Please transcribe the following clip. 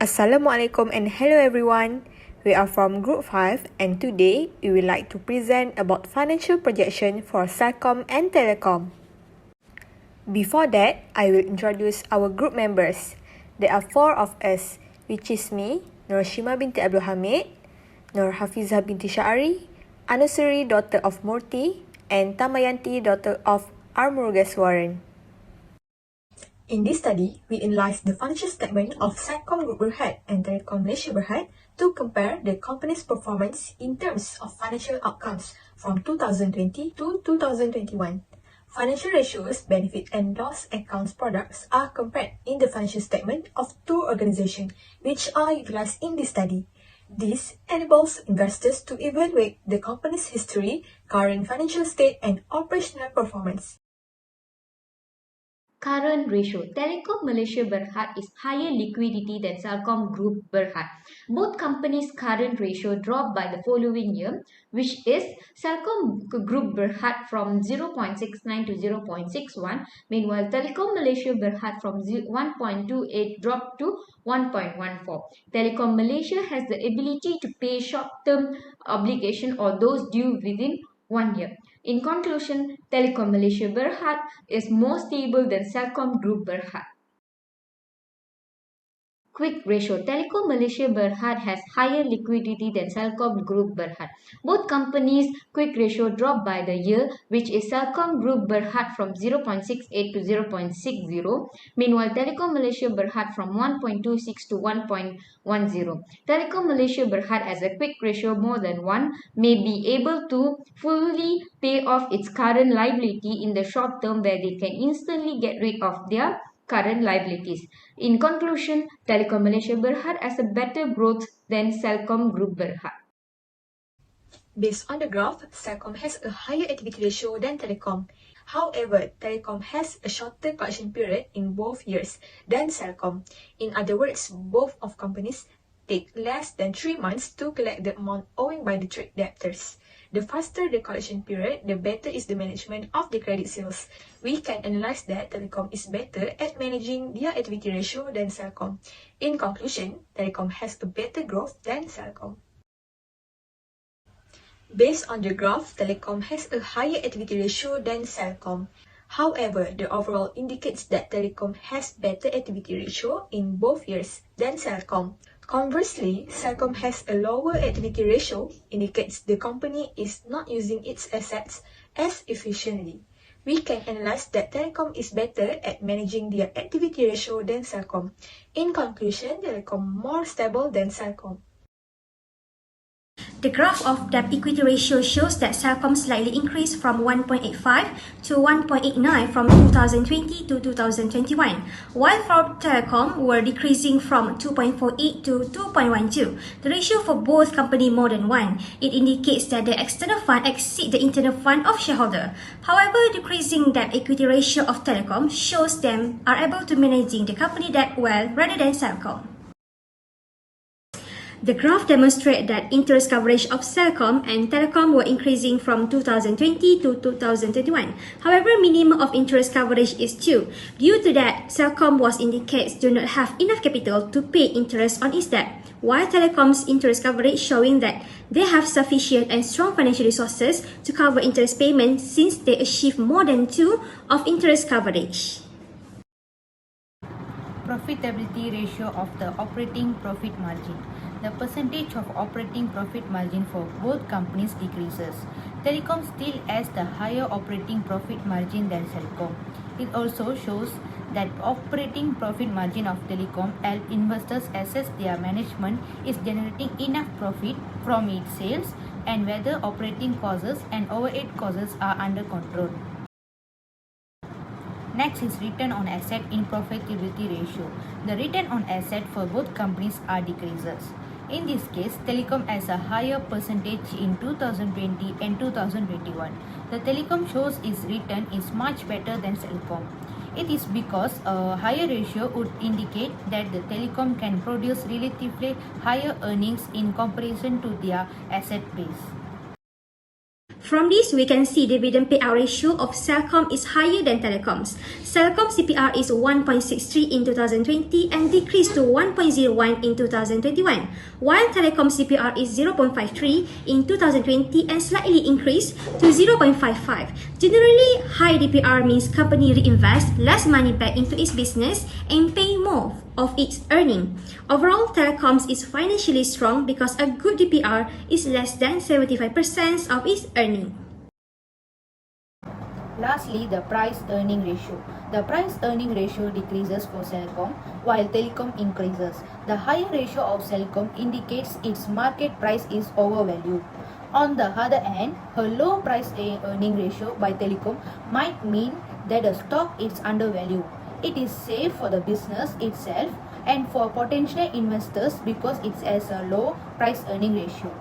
Assalamualaikum and hello everyone. We are from Group 5 and today we would like to present about financial projection for Celcom and Telekom. Before that, I will introduce our group members. There are 4 of us, which is me, Nurshima binti Abdul Hamid, Nur Hafizah binti Syari, Anusuri daughter of Murti, and Tamayanti daughter of Armurugaswaran. In this study, we analyzed the financial statement of Celcom Group Berhad and Telekom Malaysia Berhad to compare the company's performance in terms of financial outcomes from 2020 to 2021. Financial ratios, benefit and loss accounts products are compared in the financial statement of two organizations which are utilized in this study. This enables investors to evaluate the company's history, current financial state and operational performance. Current ratio. Telekom Malaysia Berhad is higher liquidity than Celcom Group Berhad. Both companies' current ratio dropped by the following year, which is Celcom Group Berhad from 0.69 to 0.61, meanwhile Telekom Malaysia Berhad from 1.28 dropped to 1.14. Telekom Malaysia has the ability to pay short-term obligation or those due within 1 year. In conclusion, Telekom Malaysia Berhad is more stable than Celcom Group Berhad. Quick ratio. Telekom Malaysia Berhad has higher liquidity than Celcom Group Berhad. Both companies' quick ratio dropped by the year, which is Celcom Group Berhad from 0.68 to 0.60. Meanwhile, Telekom Malaysia Berhad from 1.26 to 1.10. Telekom Malaysia Berhad has a quick ratio more than 1, may be able to fully pay off its current liability in the short term where they can instantly get rid of their current liabilities. In conclusion, Telekom Malaysia Berhad has a better growth than Celcom Group Berhad. Based on the graph, Celcom has a higher activity ratio than Telekom. However, Telekom has a shorter collection period in both years than Celcom. In other words, both of companies take less than 3 months to collect the amount owing by the trade debtors. The faster the collection period, the better is the management of the credit sales. We can analyze that Telekom is better at managing their activity ratio than Celcom. In conclusion, Telekom has a better growth than Celcom. Based on the graph, Telekom has a higher activity ratio than Celcom. However, the overall indicates that Telekom has better activity ratio in both years than Celcom. Conversely, Celcom has a lower activity ratio, indicates the company is not using its assets as efficiently. We can analyze that Telekom is better at managing their activity ratio than Celcom. In conclusion, Telekom more stable than Celcom. The graph of debt equity ratio shows that Celcom slightly increased from 1.85 to 1.89 from 2020 to 2021, while for Telekom were decreasing from 2.48 to 2.12. The ratio for both company more than 1. It indicates that the external fund exceed the internal fund of shareholder. However, decreasing debt equity ratio of Telekom shows them are able to managing the company debt well rather than Celcom. The graph demonstrates that interest coverage of Celcom and Telekom were increasing from 2020 to 2021. However, minimum of interest coverage is 2. Due to that, Celcom was indicates do not have enough capital to pay interest on its debt, while Telekom's interest coverage showing that they have sufficient and strong financial resources to cover interest payments since they achieve more than 2 of interest coverage. Profitability ratio of the operating profit margin. The percentage of operating profit margin for both companies decreases. Telekom still has the higher operating profit margin than Celcom. It also shows that operating profit margin of Telekom help investors assess their management is generating enough profit from its sales and whether operating costs and overhead costs are under control. Next is return on asset in profitability ratio. The return on asset for both companies are decreases. In this case, Telekom has a higher percentage in 2020 and 2021. The Telekom shows its return is much better than Celcom. It is because a higher ratio would indicate that the Telekom can produce relatively higher earnings in comparison to their asset base. From this, we can see dividend payout ratio of Celcom is higher than Telecom's. Celcom CPR is 1.63 in 2020 and decreased to 1.01 in 2021, while Telekom CPR is 0.53 in 2020 and slightly increased to 0.55. Generally, high DPR means company reinvest less money back into its business and pay more of its earning. Overall, Telecoms is financially strong because a good DPR is less than 75% of its earning. Lastly, the price-earning ratio. The price-earning ratio decreases for Celcom while Telecom increases. The higher ratio of Celcom indicates its market price is overvalued. On the other hand, a low price-earning ratio by Telecom might mean that the stock is undervalued. It is safe for the business itself and for potential investors because it has a low price-earning ratio.